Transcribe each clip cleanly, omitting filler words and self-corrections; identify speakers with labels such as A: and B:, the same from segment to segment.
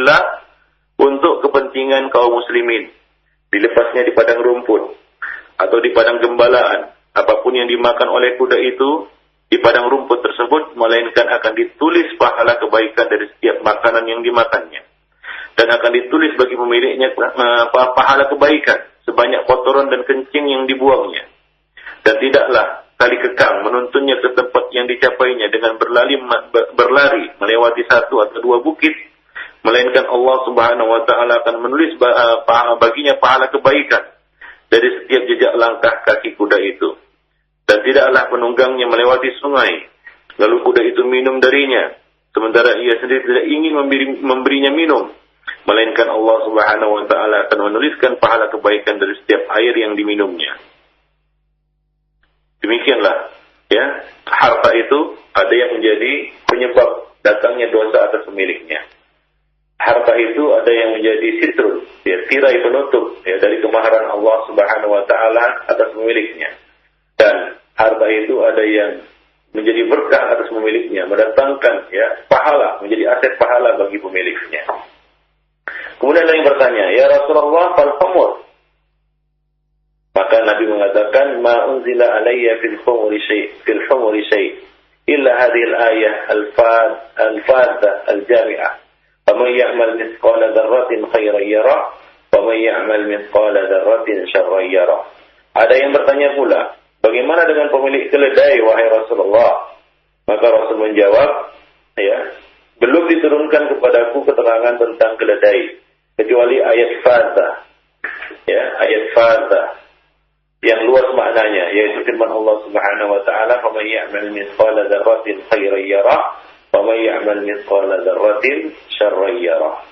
A: sabilillah untuk kepentingan kaum muslimin. Dilepasnya di padang rumput atau di padang gembalaan, apapun yang dimakan oleh kuda itu di padang rumput tersebut, melainkan akan ditulis pahala kebaikan dari setiap makanan yang dimakannya. Dan akan ditulis bagi pemiliknya pahala kebaikan sebanyak kotoran dan kencing yang dibuangnya. Dan tidaklah kali kekang menuntunnya ke tempat yang dicapainya dengan berlari melewati satu atau dua bukit, melainkan Allah Subhanahu wa taala akan menulis baginya pahala kebaikan dari setiap jejak langkah kaki kuda itu. Dan tidaklah penunggangnya melewati sungai, lalu kuda itu minum darinya, sementara ia sendiri tidak ingin memberinya minum, melainkan Allah Subhanahu wa taala akan menuliskan pahala kebaikan dari setiap air yang diminumnya. Demikianlah, ya, harta itu ada yang menjadi penyebab datangnya dosa atas pemiliknya. Harta itu ada yang menjadi sitrun, ya, tirai penutup, ya, dari kemaharan Allah Subhanahu wa taala atas pemiliknya. Dan harta itu ada yang menjadi berkah atas pemiliknya, mendatangkan, ya, pahala, menjadi aset pahala bagi pemiliknya. Kemudian ada yang bertanya, ya Rasulullah, fal khamur? Maka Nabi mengatakan, ma unzila alayya fil khumuri syai' illa hadhihi al-ayah al-fadha al-jami'ah. Faman ya'mal mithqala dzarratin khairan yarah, wa man ya'mal mithqala dzarratin syarran yarah. Ada yang bertanya pula, bagaimana dengan pemilik keledai, wahai Rasulullah? Maka Rasul menjawab, ya, belum diturunkan kepadaku keterangan tentang keledai kecuali ayat fadha, ya, ayat fadha yang luas maknanya, yaitu firman Allah Subhanahu wa taala, "Faman ya'mal mithqala dzarratin khairan yarah, wa man ya'mal mithqala dzarratin syarran yarah."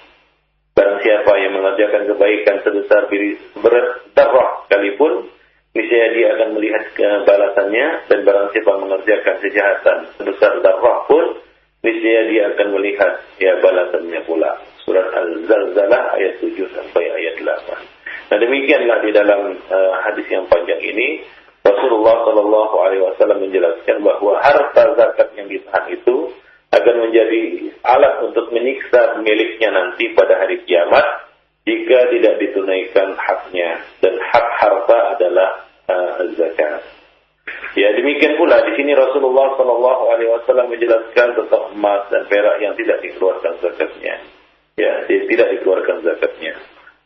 A: Barang siapa yang mengerjakan kebaikan sebesar berat darah sekalipun, niscaya dia akan melihat balasannya, dan barang siapa mengerjakan kejahatan sebesar darah pun, niscaya dia akan melihat, ya, balasannya pula. Surat Al-Zalzalah ayat 7 sampai ayat 8. Nah, demikianlah di dalam hadis yang panjang ini Rasulullah Shallallahu Alaihi Wasallam menjelaskan bahwa harta zakat yang ditahan itu akan menjadi alat untuk menyiksa miliknya nanti pada hari kiamat jika tidak ditunaikan haknya, dan hak harta adalah zakat. Ya, demikian pula di sini Rasulullah Shallallahu Alaihi Wasallam menjelaskan tentang emas dan perak yang tidak dikeluarkan zakatnya. Ya, tidak dikeluarkan zakatnya.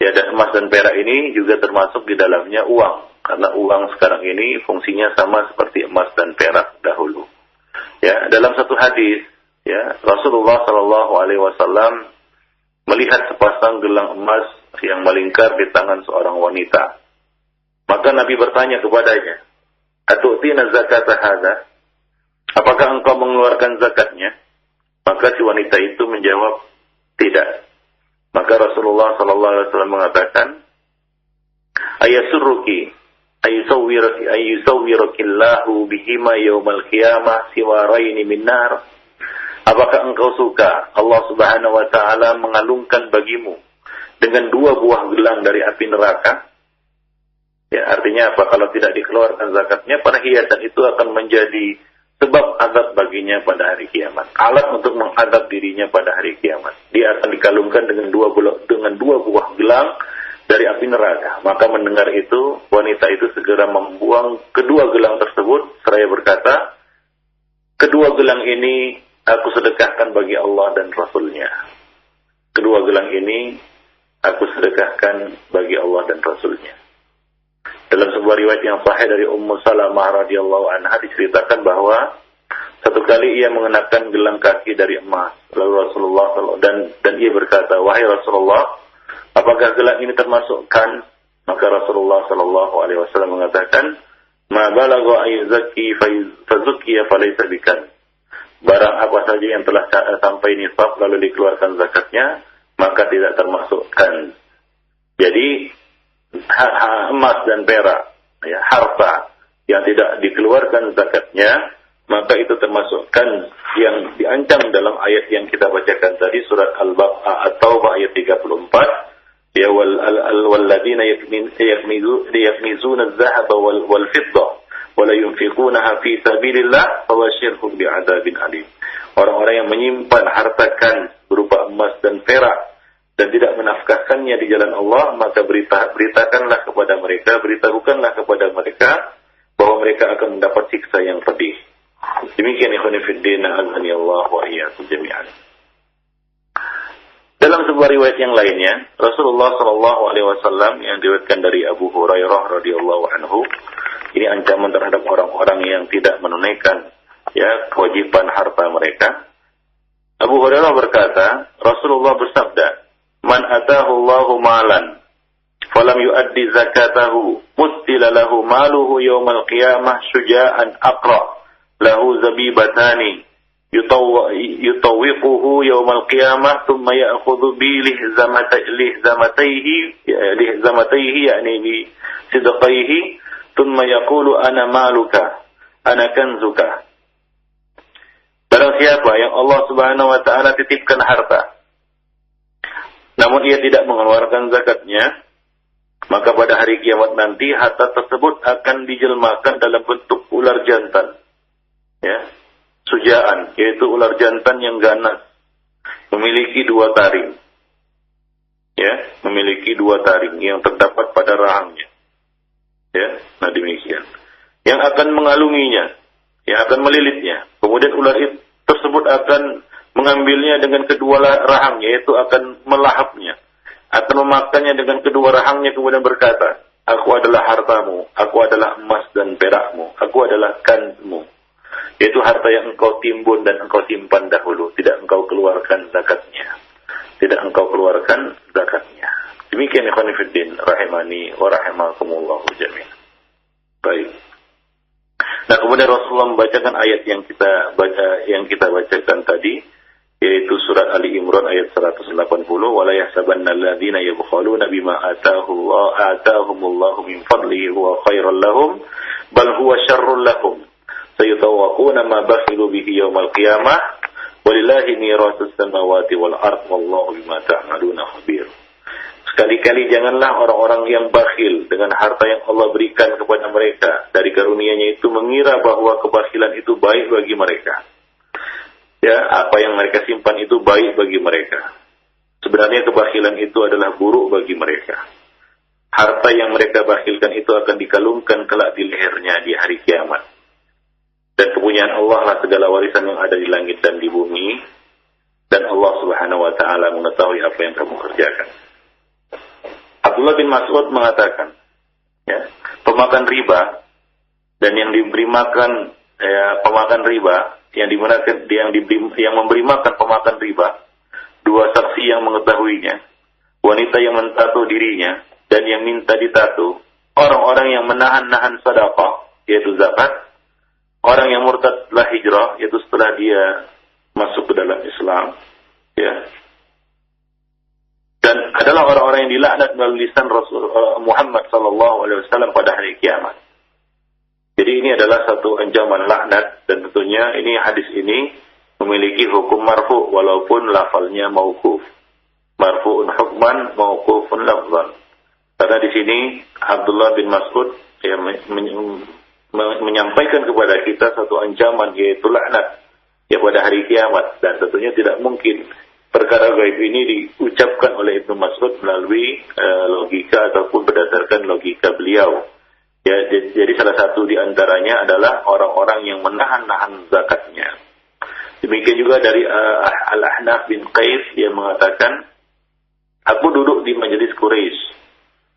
A: Ya, dan emas dan perak ini juga termasuk di dalamnya uang, karena uang sekarang ini fungsinya sama seperti emas dan perak dahulu. Ya, dalam satu hadis, ya, Rasulullah Shallallahu Alaihi Wasallam melihat sepasang gelang emas yang melingkar di tangan seorang wanita. Maka Nabi bertanya kepadanya, "Atu'tina zakata hadza?" Apakah engkau mengeluarkan zakatnya? Maka si wanita itu menjawab, "Tidak." Maka Rasulullah sallallahu alaihi wasallam mengatakan, "Ayasurruki ayusawwirukillahu bihima yaumal qiyamah siwaraini min nar?" Apakah engkau suka Allah Subhanahu wa taala mengalungkan bagimu dengan dua buah gelang dari api neraka? Ya, artinya apa? Kalau tidak dikeluarkan zakatnya, perhiasan itu akan menjadi sebab azab baginya pada hari kiamat. Alat untuk mengadab dirinya pada hari kiamat. Dia akan dikalungkan dengan dua buah gelang dari api neraka. Maka mendengar itu, wanita itu segera membuang kedua gelang tersebut seraya berkata, "Kedua gelang ini aku sedekahkan bagi Allah dan Rasulnya. Kedua gelang ini aku sedekahkan bagi Allah dan Rasulnya." Dalam sebuah riwayat yang sahih dari Ummu Salamah radhiyallahu anha diceritakan bahwa satu kali ia mengenakan gelang kaki dari emas. Lalu Rasulullah dan ia berkata, "Wahai Rasulullah, apakah gelang ini termasuk kan?" Maka Rasulullah sallallahu alaihi wasallam mengatakan, "Ma balagha ayyuzaki fazukkiya falaysa bikan." Barang apa saja yang telah sampai nisab lalu dikeluarkan zakatnya, maka tidak termasuk kan. Jadi emas dan perak, ya, harta yang tidak dikeluarkan zakatnya, maka itu termasuk kan yang diancam dalam ayat yang kita bacakan tadi, surat At-Taubah ayat 34, ya, walladzina yakmizuna adh-dhahaba wal fiddah wa la yunfiqunaha fi sabilillah fabashshirhum bi'adzabin alim. Orang-orang yang menyimpan harta kan berupa emas dan perak dan tidak menafkahkannya di jalan Allah, maka beritakanlah kepada mereka, beritahukanlah kepada mereka bahwa mereka akan mendapat siksa yang pedih. Demikian ikhwan fillah, azani Allah wa iyyakum jami'an. Dalam sebuah riwayat yang lainnya, Rasulullah sallallahu alaihi wasallam yang diriwayatkan dari Abu Hurairah radhiyallahu anhu, ini ancaman terhadap orang-orang yang tidak menunaikan kewajiban harta mereka. Abu Hurairah berkata, Rasulullah bersabda, "Man atahu Allahu malan falam yuaddi zakatahu, mustila lahu maluhu yaumal qiyamah syuja'an aqra lahu zabibatani yutawwiquhu yaumal qiyamah thumma ya'khudhu bi lihzamatayhi yani bi sidqayhi thumma yaqulu ana maluka ana kanzuka." Barang siapa yang Allah Subhanahu wa taala titipkan harta, namun ia tidak mengeluarkan zakatnya, maka pada hari kiamat nanti harta tersebut akan dijelmakan dalam bentuk ular jantan. Sujaan, yaitu ular jantan yang ganas, memiliki 2 taring. Memiliki 2 taring yang terdapat pada rahangnya. Nah demikian. Yang akan mengalunginya, yang akan melilitnya. Kemudian ular tersebut akan mengambilnya dengan kedua rahangnya, yaitu akan melahapnya, akan memakannya dengan kedua rahangnya, kemudian berkata, "Aku adalah hartamu, aku adalah emas dan perakmu, aku adalah kanzmu." Yaitu harta yang engkau timbun dan engkau simpan dahulu, tidak engkau keluarkan zakatnya. Tidak engkau keluarkan zakatnya. Demikian ikhwan fillah rahimani wa rahimakumullah jami'an. Baik. Nah, kemudian Rasulullah membacakan ayat yang kita bacakan tadi, yaitu surat Ali Imran ayat 180, "Wala yahsabanna alladziina yabkhaluna bima ataahumullahu min fadlihi huwa khairan lahum, bal huwa syarrun lahum. Sayutawaquna ma bakhilu bihi yaumal qiyamah, walillahi mirasus samawati wal ard, wallahu bima ta'maluna khabir." Sekali-kali janganlah orang-orang yang bakhil dengan harta yang Allah berikan kepada mereka dari karunia-Nya itu mengira bahwa kebakhilan itu baik bagi mereka. Apa yang mereka simpan itu baik bagi mereka. Sebenarnya kebakhilan itu adalah buruk bagi mereka. Harta yang mereka bakhilkan itu akan dikalungkan kelak di lehernya di hari kiamat. Dan kepunyaan Allah lah segala warisan yang ada di langit dan di bumi. Dan Allah Subhanahu wa ta'ala mengetahui apa yang kamu kerjakan. Abdullah bin Mas'ud mengatakan, pemakan riba dan yang diberi makan pemakan riba, yang memberi makan pemakan riba, 2 saksi yang mengetahuinya, wanita yang mentato dirinya dan yang minta ditato, orang-orang yang menahan-nahan sedekah yaitu zakat, orang yang murtad setelah hijrah yaitu setelah dia masuk ke dalam Islam, dan adalah orang-orang yang dilaknat melalui lisan Rasul Muhammad sallallahu alaihi wasallam pada hari kiamat. Jadi ini adalah satu ancaman laknat, dan tentunya hadis ini memiliki hukum marfu walaupun lafalnya mauquf. Marfu'un hukman, mauqufun lafzan. Karena di sini Abdullah bin Mas'ud menyampaikan kepada kita satu ancaman, yaitu laknat pada hari kiamat, dan tentunya tidak mungkin perkara gaib ini diucapkan oleh Ibnu Mas'ud melalui logika ataupun berdasarkan logika beliau. Jadi salah satu di antaranya adalah orang-orang yang menahan-nahan zakatnya. Demikian juga dari Al-Ahnaf bin Qais yang mengatakan, "Aku duduk di majelis Quraisy.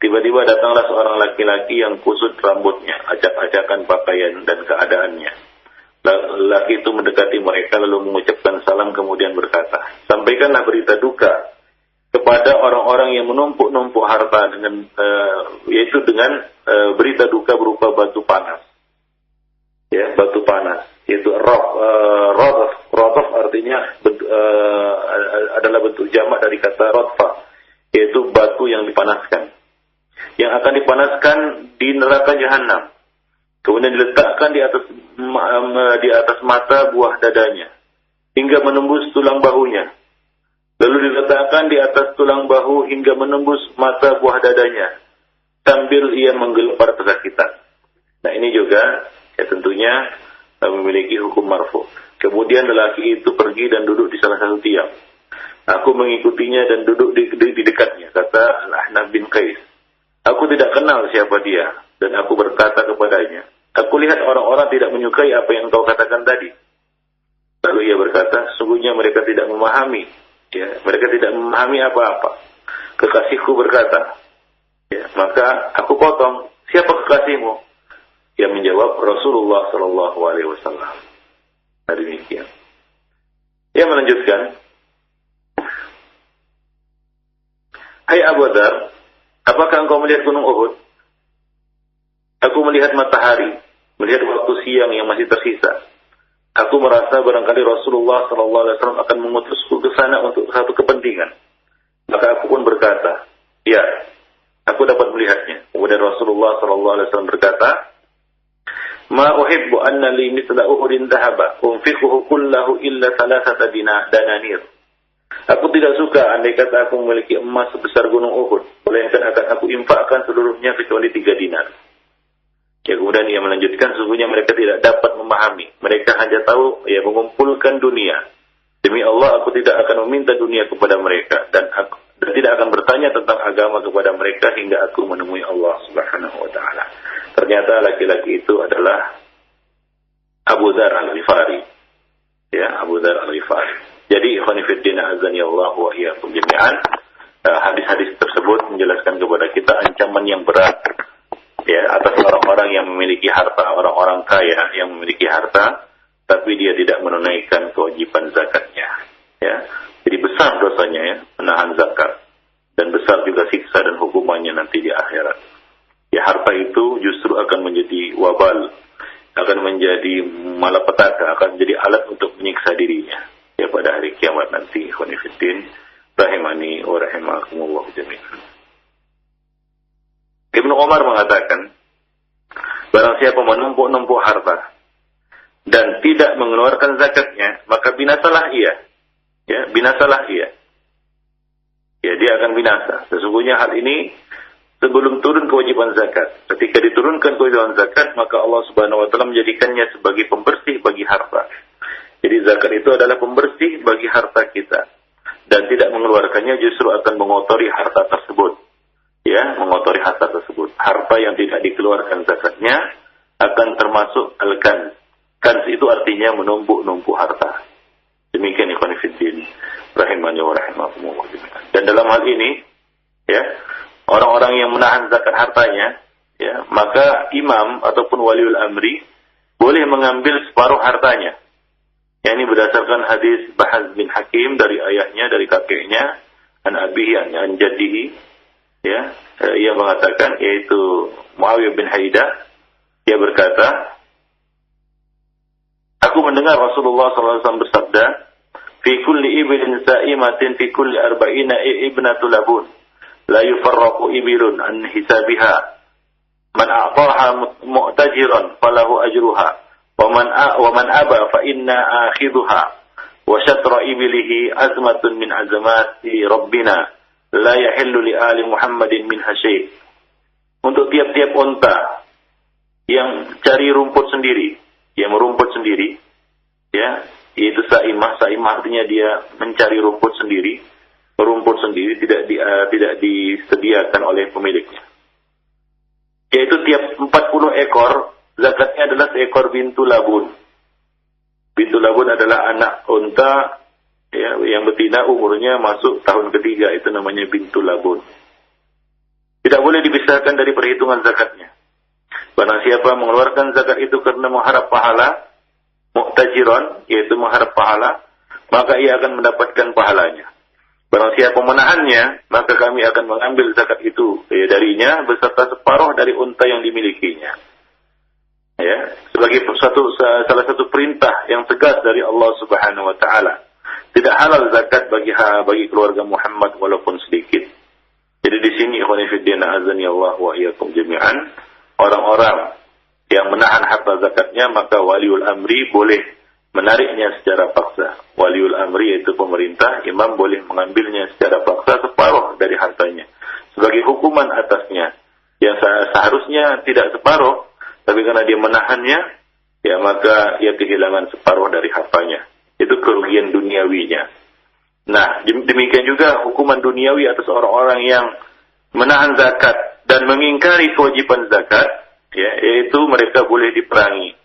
A: Tiba-tiba datanglah seorang laki-laki yang kusut rambutnya, acak-acakan pakaian dan keadaannya. Laki itu mendekati mereka lalu mengucapkan salam kemudian berkata, 'Sampaikanlah berita duka kepada orang-orang yang menumpuk-numpuk harta yaitu dengan berita duka berupa batu panas.'" Batu panas, yaitu radaf artinya adalah bentuk jamak dari kata radfa, yaitu batu yang dipanaskan, yang akan dipanaskan di neraka jahanam. Kemudian diletakkan di atas mata buah dadanya hingga menembus tulang bahunya. Lalu diletakkan di atas tulang bahu hingga menembus mata buah dadanya sambil ia menggelepar kesakitan. Nah, ini juga tentunya memiliki hukum marfu. Kemudian lelaki itu pergi dan duduk di salah satu tiang. Aku mengikutinya dan duduk di dekatnya, kata Al-Ahnaf bin Qais. Aku tidak kenal siapa dia, dan aku berkata kepadanya, aku lihat orang-orang tidak menyukai apa yang kau katakan tadi. Lalu ia berkata, sesungguhnya mereka tidak memahami. Ya, mereka tidak memahami apa-apa. Kekasihku berkata, ya, maka aku potong, siapa kekasihmu? Ia menjawab, Rasulullah Sallallahu Alaihi Wasallam. Demikian. Ia melanjutkan, hai Abu Dzar, apakah engkau melihat gunung Uhud? Aku melihat matahari, melihat waktu siang yang masih tersisa. Aku merasa barangkali Rasulullah Sallallahu Alaihi Wasallam akan mengutusku ke sana untuk satu kepentingan. Maka aku pun berkata, ya, aku dapat melihatnya. Kemudian Rasulullah Sallallahu Alaihi Wasallam berkata, ma uhibbu anna li mithla Uhudin dhahaba, unfiquhu kullahu illa thalathata dananir. Aku tidak suka andai kata aku memiliki emas sebesar gunung Uhud, melainkan akan aku infakkan seluruhnya kecuali 3 dinar. Ya, kemudian ia melanjutkan, sesungguhnya mereka tidak dapat memahami. Mereka hanya tahu ya mengumpulkan dunia. Demi Allah, aku tidak akan meminta dunia kepada mereka dan tidak akan bertanya tentang agama kepada mereka hingga aku menemui Allah Subhanahu wa taala. Ternyata laki-laki itu adalah Abu Dzar Al-Ghifari. Ya, Abu Dzar Al-Ghifari. Jadi, ikhwan fillah azani Allah wa iyyakum jami'an. Hadis-hadis tersebut menjelaskan kepada kita ancaman yang berat ya atas orang-orang yang memiliki harta, orang-orang kaya yang memiliki harta tapi dia tidak menunaikan kewajiban zakatnya. Ya. Jadi besar dosanya ya menahan zakat dan besar juga siksa dan hukumannya nanti di akhirat. Ya, harta itu justru akan menjadi wabal, akan menjadi malapetaka, akan menjadi alat untuk menyiksa dirinya ya pada hari kiamat nanti. Khonifuddin rahimani wa rahimakumullah jami'an. Ibnu Umar mengatakan, barang siapa menumpuk-numpuk harta dan tidak mengeluarkan zakatnya, maka binasalah ia. Ya, binasalah ia. Ya, dia akan binasa. Sesungguhnya hal ini sebelum turun kewajiban zakat. Ketika diturunkan kewajiban zakat, maka Allah Subhanahu wa taala menjadikannya sebagai pembersih bagi harta. Jadi zakat itu adalah pembersih bagi harta kita. Dan tidak mengeluarkannya justru akan mengotori harta tersebut. Ya, mengotori harta tersebut. Harta yang tidak dikeluarkan zakatnya akan termasuk al-kanz. Kanz itu artinya menumpuk-numpuk harta. Demikian ikhwan fillah rahimani wa rahimakumullah. Dan dalam hal ini ya, orang-orang yang menahan zakat hartanya ya, maka imam ataupun waliul amri boleh mengambil separuh hartanya. Ya, ini berdasarkan hadis Bahaz bin Hakim dari ayahnya, dari kakeknya, an abihi an jaddihi. Ya, ia mengatakan yaitu Muawiyah bin Haidah, dia berkata, aku mendengar Rasulullah SAW bersabda, fi kulli ibilin sa'imatin fi kulli arba'ina ibnatul labun, la yufarraqu ibilun an hisabiha, man a'taha mu'tajiran falahu ajruha, wa man aba fa inna akhidhuha, wa syatra ibilihi azmatun min azamati rabbina, la yahillu li ali Muhammadin min hasyai. Untuk tiap-tiap unta yang cari rumput sendiri, yang merumput sendiri, ya, yaitu saimah artinya dia mencari rumput sendiri, merumput sendiri, tidak disediakan oleh pemiliknya. Yaitu tiap 40 ekor zakatnya adalah seekor bintu labun. Bintu labun adalah anak unta ya, yang betina umurnya masuk tahun ketiga, itu namanya bintu labun. Tidak boleh dipisahkan dari perhitungan zakatnya. Barang siapa mengeluarkan zakat itu karena mengharap pahala, mu'tajiran, yaitu mengharap pahala, maka ia akan mendapatkan pahalanya. Barang siapa menahannya, maka kami akan mengambil zakat itu darinya beserta separuh dari unta yang dimilikinya. Ya, sebagai salah satu perintah yang tegas dari Allah Subhanahu wa taala. Tidak halal zakat bagi keluarga Muhammad walaupun sedikit. Jadi di sini ikhwan fillah azani Allah wa iyyakum jami'an, orang-orang yang menahan harta zakatnya maka waliul amri boleh menariknya secara paksa. Waliul amri yaitu pemerintah, imam boleh mengambilnya secara paksa separuh dari hartanya sebagai hukuman atasnya. Yang seharusnya tidak separuh, tapi karena dia menahannya, ya maka ia kehilangan separuh dari hartanya. Itu kerugian duniawinya.
B: Nah, demikian juga hukuman duniawi atas orang-orang yang menahan zakat dan mengingkari kewajiban zakat, ya, yaitu mereka boleh diperangi.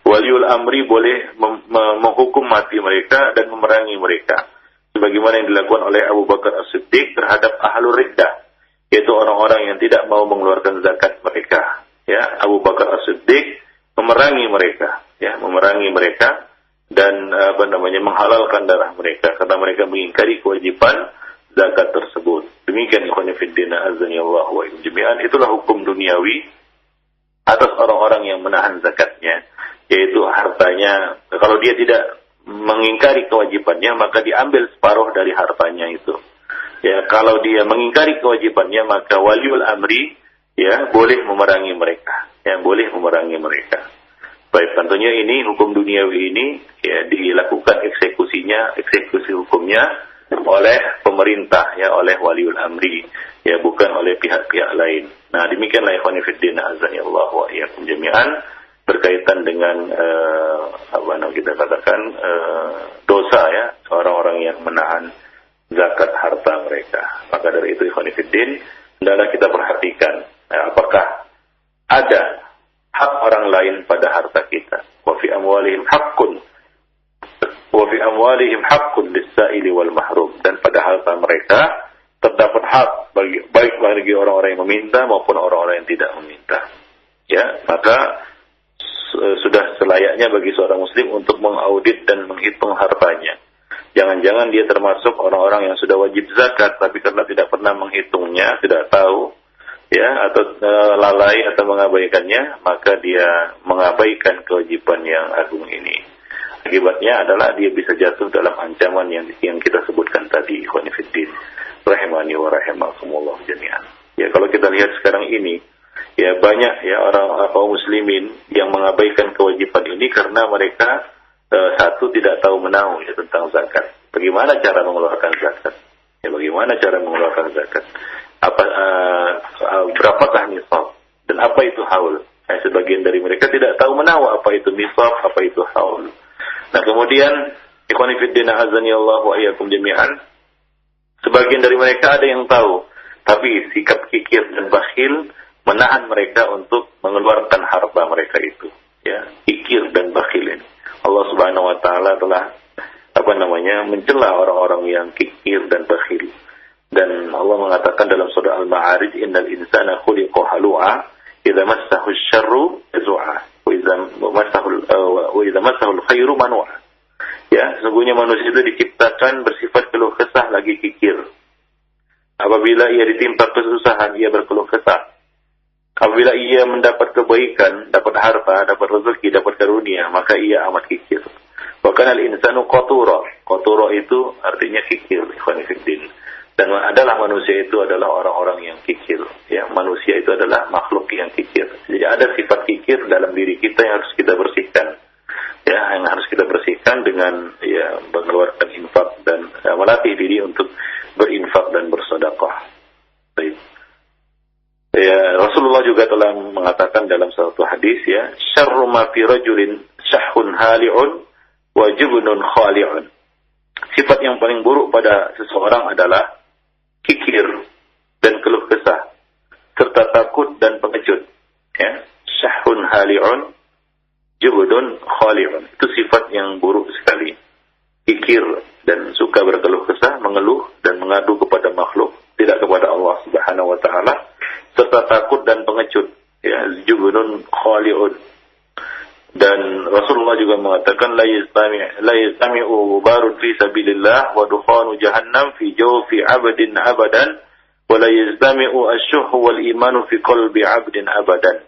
B: Waliul amri boleh menghukum mati mereka dan memerangi mereka, sebagaimana yang dilakukan oleh Abu Bakar As-Siddiq terhadap ahlul riddah, yaitu orang-orang yang tidak mau mengeluarkan zakat mereka. Ya, Abu Bakar As-Siddiq memerangi mereka dan menghalalkan darah mereka karena mereka mengingkari kewajiban zakat tersebut. Demikian ikhwan fillah azani Allah wa jami'an, itulah hukum duniawi atas orang-orang yang menahan zakatnya, yaitu hartanya. Kalau dia tidak mengingkari kewajibannya, maka diambil separuh dari hartanya itu. Ya, kalau dia mengingkari kewajibannya, maka waliul amri ya boleh memerangi mereka. Baik, tentunya ini hukum duniawi ini ya dilakukan eksekusi hukumnya oleh pemerintah, ya, oleh waliul amri, ya, bukan oleh pihak-pihak lain. Nah, demikianlah ikhwan fillah azani Allah wa iyyakum jami'an berkaitan dengan kita katakan dosa, ya, orang-orang yang menahan zakat harta mereka. Maka dari itu ikhwan fillah hendaklah kita perhatikan apakah ada hak orang lain pada harta kita. Wa fi amwalihim haqqun lis-sa'ili wal mahrum, dan pada harta mereka terdapat hak baik bagi orang-orang yang meminta maupun orang-orang yang tidak meminta. Ya, maka sudah selayaknya bagi seorang muslim untuk mengaudit dan menghitung hartanya. Jangan-jangan dia termasuk orang-orang yang sudah wajib zakat tapi karena tidak pernah menghitungnya, tidak tahu, ya, atau lalai atau mengabaikannya, maka dia mengabaikan kewajiban yang agung ini. Akibatnya adalah dia bisa jatuh dalam ancaman yang kita sebutkan tadi, ikhwan fillah rahimani wa rahimakumullah jami'an. Ya, kalau kita lihat sekarang ini, ya, banyak ya orang kaum muslimin yang mengabaikan kewajiban ini karena mereka satu tidak tahu menahu, ya, tentang zakat. Bagaimana cara mengeluarkan zakat? Ya, bagaimana cara mengeluarkan zakat? Berapakah nisab dan apa itu haul? Sebagian dari mereka tidak tahu menahu apa itu nisab, apa itu haul. Nah, kemudian ikhwan fillah azani Allah wa iyyakum jami'an, sebagian dari mereka ada yang tahu, tapi sikap kikir dan bakhil menahan mereka untuk mengeluarkan harta mereka itu. Ya, kikir dan bakhil ini. Allah Subhanahu wa taala telah mencela orang-orang yang kikir dan bakhil. Dan Allah mengatakan dalam surah Al-Ma'arij, innal insana khuliqa halu'a idza massahu asy-syarru jazua wa idza massahu al-khairu manu'a. Ya, sesungguhnya manusia itu diciptakan bersifat keluh kesah lagi kikir. Apabila ia ditimpa kesusahan, ia berkeluh kesah. Apabila ia mendapat kebaikan, dapat harta, dapat rezeki, dapat karunia, maka ia amat kikir. Wa kana al-insanu qatura. Qatura itu artinya kikir, ikhwan fillah. Dan adalah manusia itu adalah orang-orang yang kikir. Ya, manusia itu adalah makhluk yang kikir. Jadi ada sifat kikir dalam diri kita yang harus kita bersihkan. Ya, yang harus kita bersihkan dengan ya mengeluarkan infak dan melatih diri untuk berinfak dan bersedekah. Baik. Ya, Rasulullah juga telah mengatakan dalam satu hadis, ya, syarru ma fi rajulin syahhun hali'un wa jubnun khali'un. Sifat yang paling buruk pada seseorang adalah kikir dan keluh kesah serta takut dan pengecut. Ya, syahhun hali'un, jubnun khali'un. Itu sifat yang buruk sekali. Kikir dan suka berkeluh kesah, mengeluh dan mengadu kepada makhluk, tidak kepada Allah Subhanahu wa taala, serta takut dan pengecut, ya, jubnun khali'un. Dan Rasulullah juga mengatakan la yastami'u barud fi sabilillah wa dukhanu jahannam fi jawfi 'abdin abadan wa la yastami'u asy-syuhhu wal imanu fi qalbi 'abdin abadan.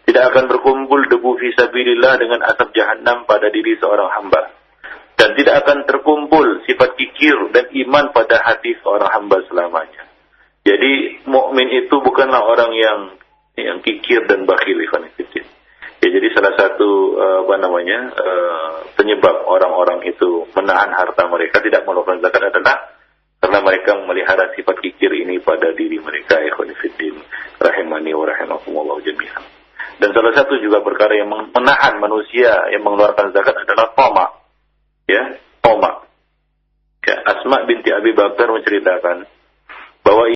B: Tidak akan berkumpul debu fi sabilillah dengan asap jahannam pada diri seorang hamba, dan tidak akan terkumpul sifat kikir dan iman pada hati seorang hamba selamanya. Jadi mukmin itu bukanlah orang yang kikir dan bakhil, ikhwan fillah. Ya, jadi salah satu penyebab orang-orang itu menahan harta mereka, tidak mengeluarkan zakat, adalah karena mereka memelihara sifat kikir ini pada diri mereka, ikhwan fillah rahimani wa rahimakumullah jami'an. Dan salah satu juga perkara yang menahan manusia yang mengeluarkan zakat adalah tamak. Ya, tamak. Ya, Asma binti Abi Bakar menceritakan bahwa